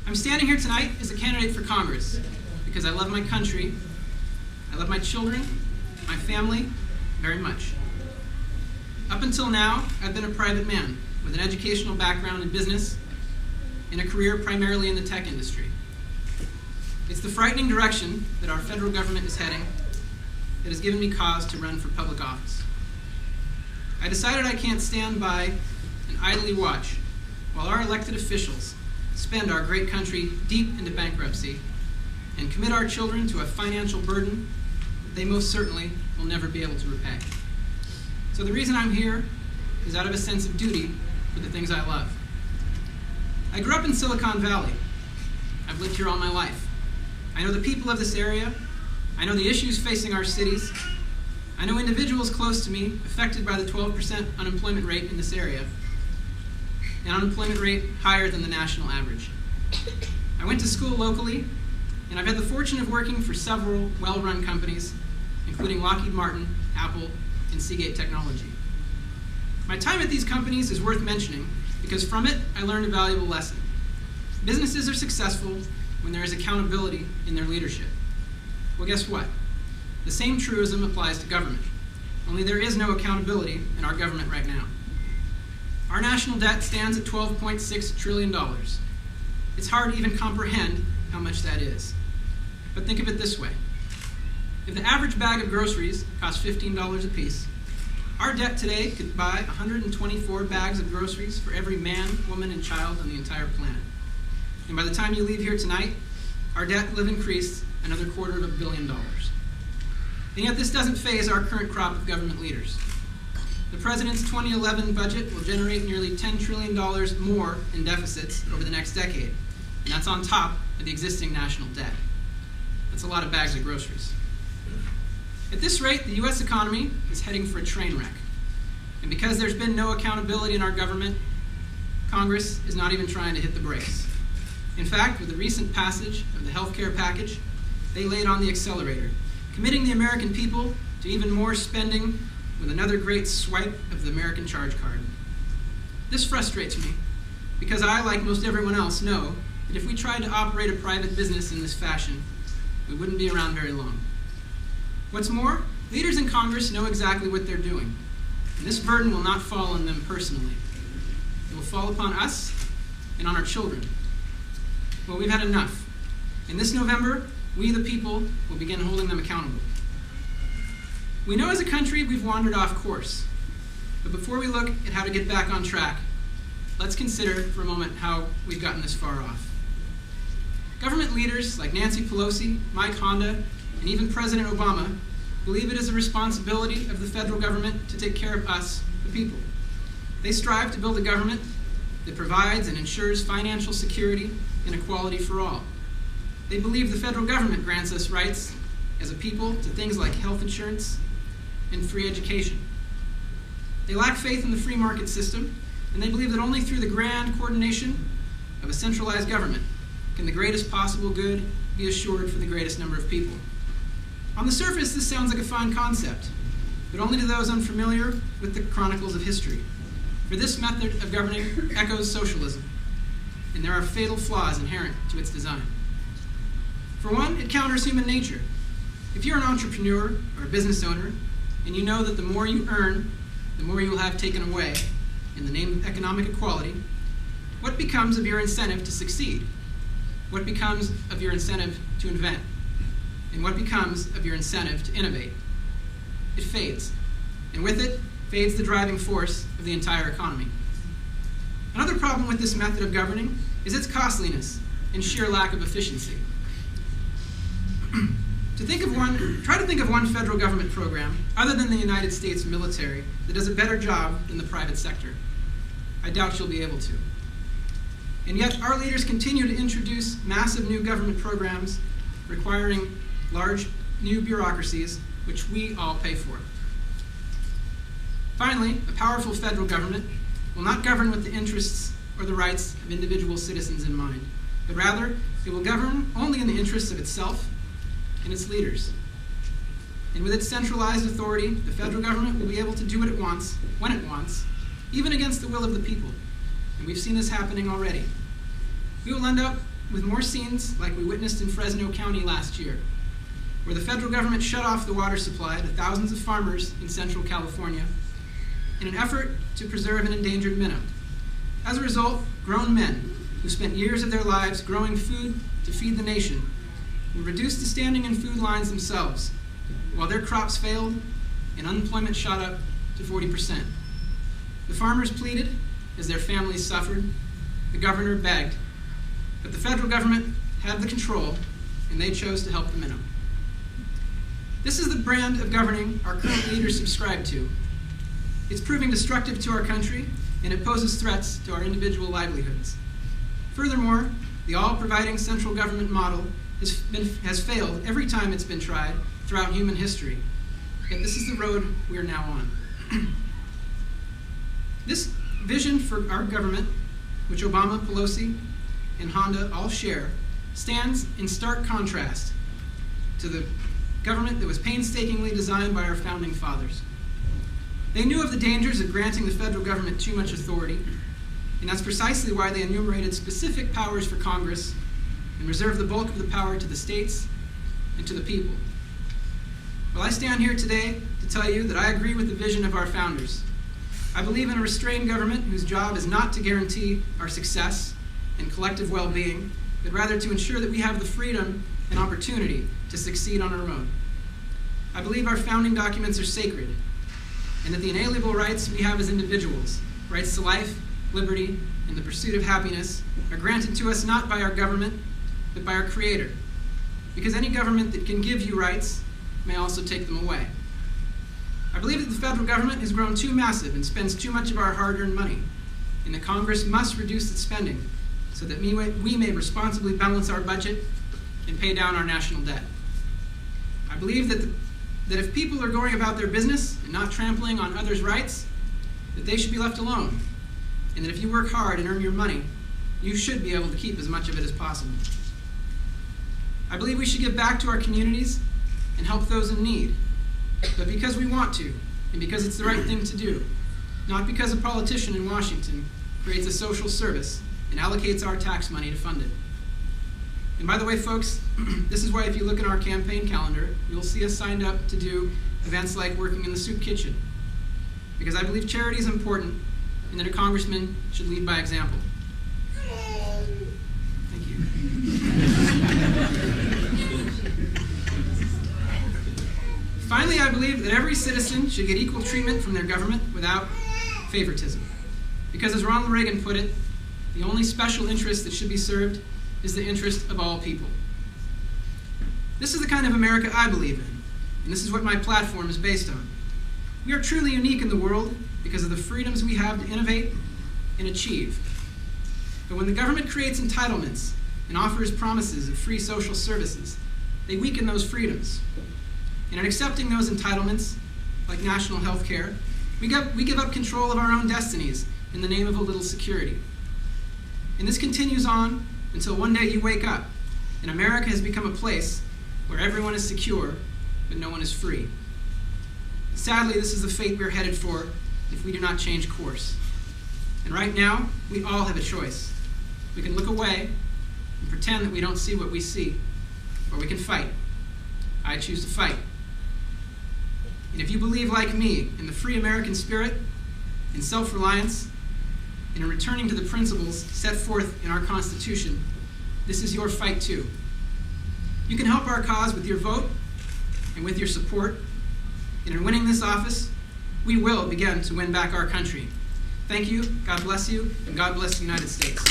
I'm standing here tonight as a candidate for Congress because I love my country, I love my children, my family very much. Up until now, I've been a private man with an educational background in business and a career primarily in the tech industry. It's the frightening direction that our federal government is heading that has given me cause to run for public office. I decided I can't stand by and idly watch while our elected officials spend our great country deep into bankruptcy and commit our children to a financial burden that they most certainly will never be able to repay. So the reason I'm here is out of a sense of duty for the things I love. I grew up in Silicon Valley. I've lived here all my life. I know the people of this area. I know the issues facing our cities. I know individuals close to me affected by the 12% unemployment rate in this area, an unemployment rate higher than the national average. I went to school locally, and I've had the fortune of working for several well-run companies, including Lockheed Martin, Apple, and Seagate Technology. My time at these companies is worth mentioning because from it, I learned a valuable lesson. Businesses are successful when there is accountability in their leadership. Well, guess what? The same truism applies to government, only there is no accountability in our government right now. Our national debt stands at $12.6 trillion. It's hard to even comprehend how much that is. But think of it this way. If the average bag of groceries costs $15 a piece, our debt today could buy 124 bags of groceries for every man, woman, and child on the entire planet. And by the time you leave here tonight, our debt will have increased another $250 million. And yet this doesn't faze our current crop of government leaders. The president's 2011 budget will generate nearly $10 trillion more in deficits over the next decade, and that's on top of the existing national debt. That's a lot of bags of groceries. At this rate, the U.S. economy is heading for a train wreck. And because there's been no accountability in our government, Congress is not even trying to hit the brakes. In fact, with the recent passage of the health care package, they laid on the accelerator, committing the American people to even more spending with another great swipe of the American charge card. This frustrates me because I, like most everyone else, know that if we tried to operate a private business in this fashion, we wouldn't be around very long. What's more, leaders in Congress know exactly what they're doing, and this burden will not fall on them personally. It will fall upon us and on our children. Well, we've had enough. And this November, we the people will begin holding them accountable. We know as a country we've wandered off course, but before we look at how to get back on track, let's consider for a moment how we've gotten this far off. Government leaders like Nancy Pelosi, Mike Honda, and even President Obama believe it is a responsibility of the federal government to take care of us, the people. They strive to build a government that provides and ensures financial security and equality for all. They believe the federal government grants us rights as a people to things like health insurance and free education. They lack faith in the free market system, and they believe that only through the grand coordination of a centralized government can the greatest possible good be assured for the greatest number of people. On the surface, this sounds like a fine concept, but only to those unfamiliar with the chronicles of history. For this method of governing echoes socialism, and there are fatal flaws inherent to its design. For one, it counters human nature. If you're an entrepreneur or a business owner, and you know that the more you earn, the more you will have taken away in the name of economic equality, what becomes of your incentive to succeed? What becomes of your incentive to invent? And what becomes of your incentive to innovate? It fades. And with it, fades the driving force of the entire economy. Another problem with this method of governing is its costliness and sheer lack of efficiency. Try to think of one federal government program, other than the United States military, that does a better job than the private sector. I doubt you'll be able to. And yet, our leaders continue to introduce massive new government programs requiring large new bureaucracies, which we all pay for. Finally, a powerful federal government will not govern with the interests or the rights of individual citizens in mind, but rather it will govern only in the interests of itself and its leaders. And with its centralized authority, the federal government will be able to do what it wants, when it wants, even against the will of the people. And we've seen this happening already. We will end up with more scenes like we witnessed in Fresno County last year, where the federal government shut off the water supply to thousands of farmers in Central California in an effort to preserve an endangered minnow. As a result, grown men who spent years of their lives growing food to feed the nation were reduced to standing in food lines themselves, while their crops failed and unemployment shot up to 40%. The farmers pleaded as their families suffered. The governor begged, but the federal government had the control, and they chose to help the minnow. This is the brand of governing our current leaders subscribe to. It's proving destructive to our country, and it poses threats to our individual livelihoods. Furthermore, the all-providing central government model has failed every time it's been tried throughout human history. Yet this is the road we are now on. This vision for our government, which Obama, Pelosi, and Honda all share, stands in stark contrast to the government that was painstakingly designed by our founding fathers. They knew of the dangers of granting the federal government too much authority, and that's precisely why they enumerated specific powers for Congress and reserved the bulk of the power to the states and to the people. Well, I stand here today to tell you that I agree with the vision of our founders. I believe in a restrained government whose job is not to guarantee our success and collective well-being, but rather to ensure that we have the freedom and opportunity to succeed on our own. I believe our founding documents are sacred, and that the inalienable rights we have as individuals, rights to life, liberty, and the pursuit of happiness, are granted to us not by our government, but by our Creator. Because any government that can give you rights may also take them away. I believe that the federal government has grown too massive and spends too much of our hard-earned money, and that Congress must reduce its spending so that we may responsibly balance our budget and pay down our national debt. I believe that if people are going about their business and not trampling on others' rights, that they should be left alone, and that if you work hard and earn your money, you should be able to keep as much of it as possible. I believe we should give back to our communities and help those in need, but because we want to, and because it's the right thing to do, not because a politician in Washington creates a social service and allocates our tax money to fund it. And by the way, folks, this is why if you look at our campaign calendar, you'll see us signed up to do events like working in the soup kitchen, because I believe charity is important and that a congressman should lead by example. Thank you. Finally, I believe that every citizen should get equal treatment from their government without favoritism. Because as Ronald Reagan put it, the only special interest that should be served is the interest of all people. This is the kind of America I believe in, and this is what my platform is based on. We are truly unique in the world because of the freedoms we have to innovate and achieve. But when the government creates entitlements and offers promises of free social services, they weaken those freedoms. And in accepting those entitlements, like national health care, we give up control of our own destinies in the name of a little security. And this continues on until one day you wake up and America has become a place where everyone is secure, but no one is free. Sadly, this is the fate we're headed for if we do not change course. And right now, we all have a choice. We can look away and pretend that we don't see what we see, or we can fight. I choose to fight. And if you believe, like me, in the free American spirit, in self-reliance, and in returning to the principles set forth in our Constitution, this is your fight too. You can help our cause with your vote and with your support, and in winning this office, we will begin to win back our country. Thank you, God bless you, and God bless the United States.